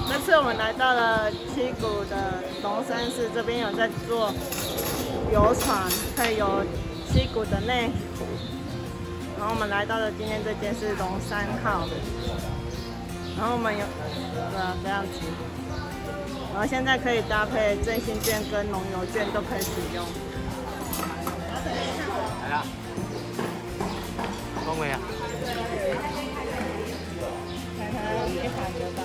这次我们来到了七股的龙山寺，这边有在做游船，可以游七股的内湖。然后我们来到了今天这间是龙山号，然后我们有这样子，然后现在可以搭配振兴券跟农游券都可以使用。来了，恭维啊！一盘就到。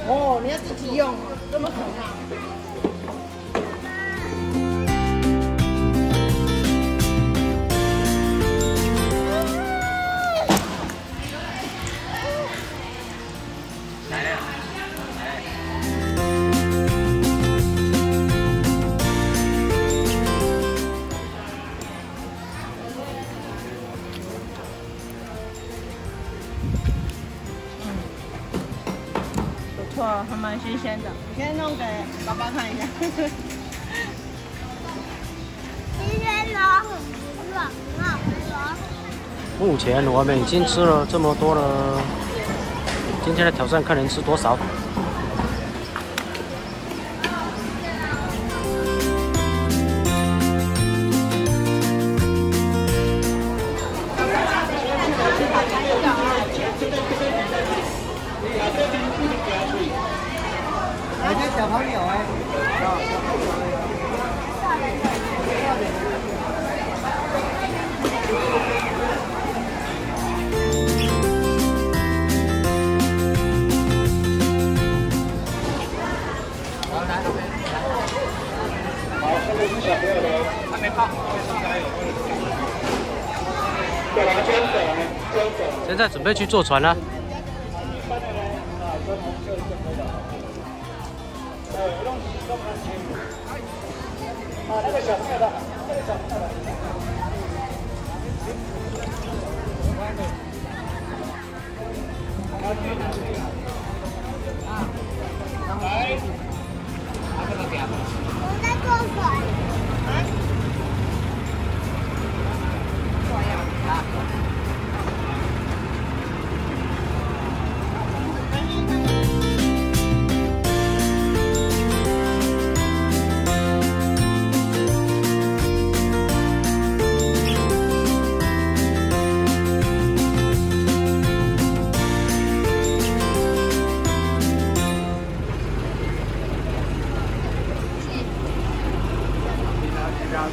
哦，你要自己用，这么可怕。不错，还蛮新鲜的。你先弄给爸爸看一下。新鲜的，软。目前我们已经吃了这么多了，今天的挑战看能吃多少。有些小朋友哎，还没放。现在准备去坐船了。那个小朋友的，来，我在做水。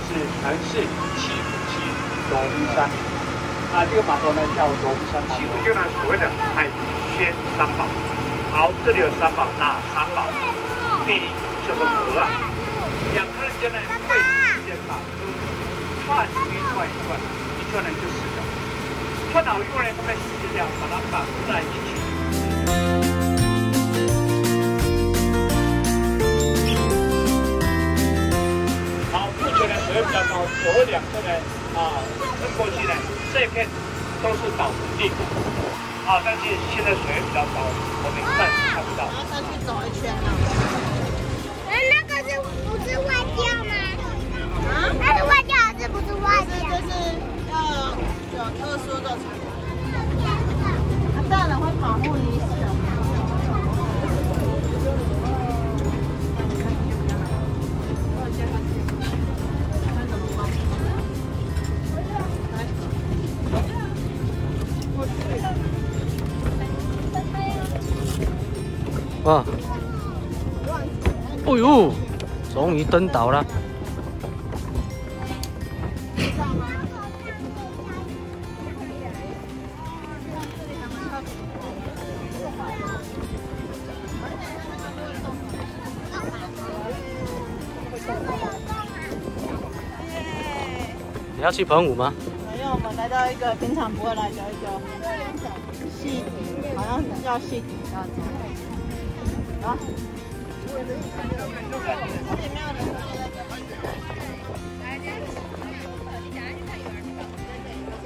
是南市七股溪龙山这个码头呢叫龙山七股，就呢所谓的海鲜三宝。好，这里有三宝，哪三宝？第一叫做河啊，两个人间呢会先把串一串，一串呢就10个，串好以后呢，他们洗掉，把它绑在一起。水比较高，左右两侧呢撑过去呢，这一片都是岛土地但是现在水比较高，我们暂时看不到。再去走一圈呢。那个不是外教吗？那是外教还是不是外教？就是要有特殊的场合。大人会保护你小朋友。哇！哎呦，终于登岛了。你要去澎湖吗？没有，我们来到一个平常不会来的一个戏底，好像叫戏底下子。啊？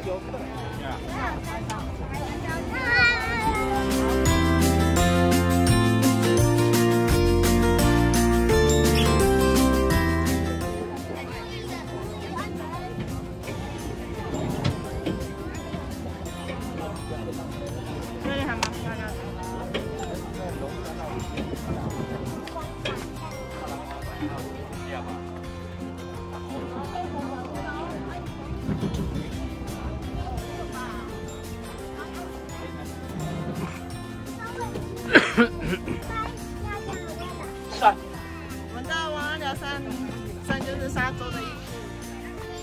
游客。这里还蛮漂亮的。我们到王安寮山就是沙洲的意思。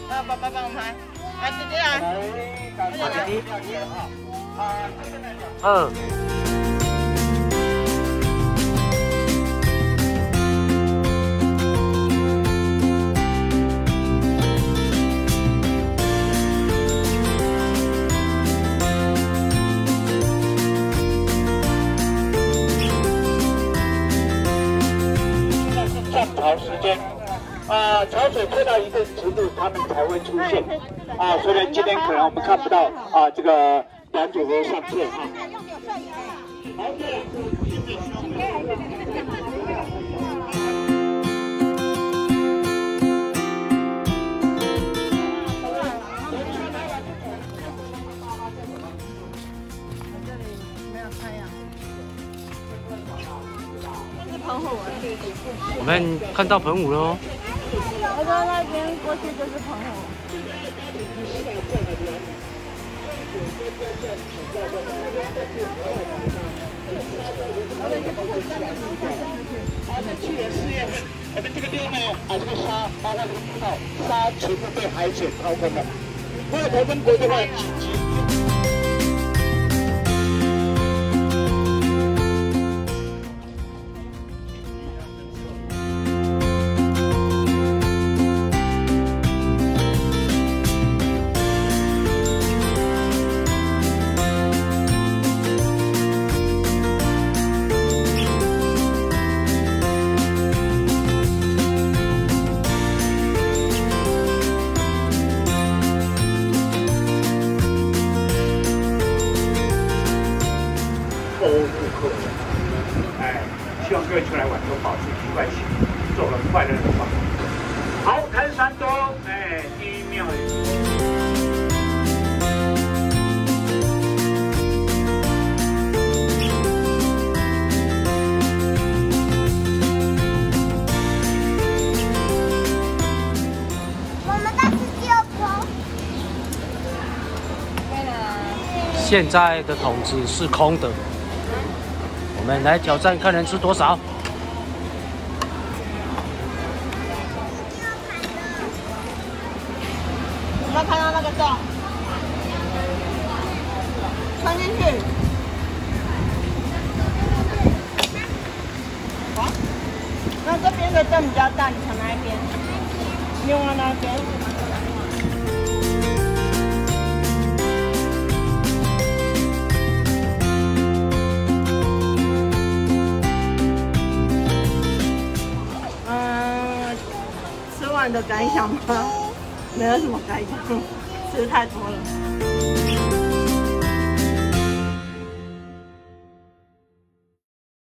爸爸帮我拍，来姐姐来，姐姐来。潮时间，潮水退到一定程度，它们才会出现。所以今天可能我们看不到这个两组合上线啊。这里没有太阳。澎湖啊！我们看到澎湖了哦。我到那边过去就是澎湖。去年4月份，我们这个地呢，这个沙，包括这个步道，沙全部被海水掏空了。为了台湾国的话，紧急。希望各位出来玩都保持愉快心，做个快乐的梦。好，看山东，第一庙我们到十9头。现在的桶子是空的。我们来挑战，看能吃多少。有没有看到那个洞？穿进去。好，那这边的洞比较大，你从哪一边？另外那边。吃完的感想吗？没有什么感想，吃太多了。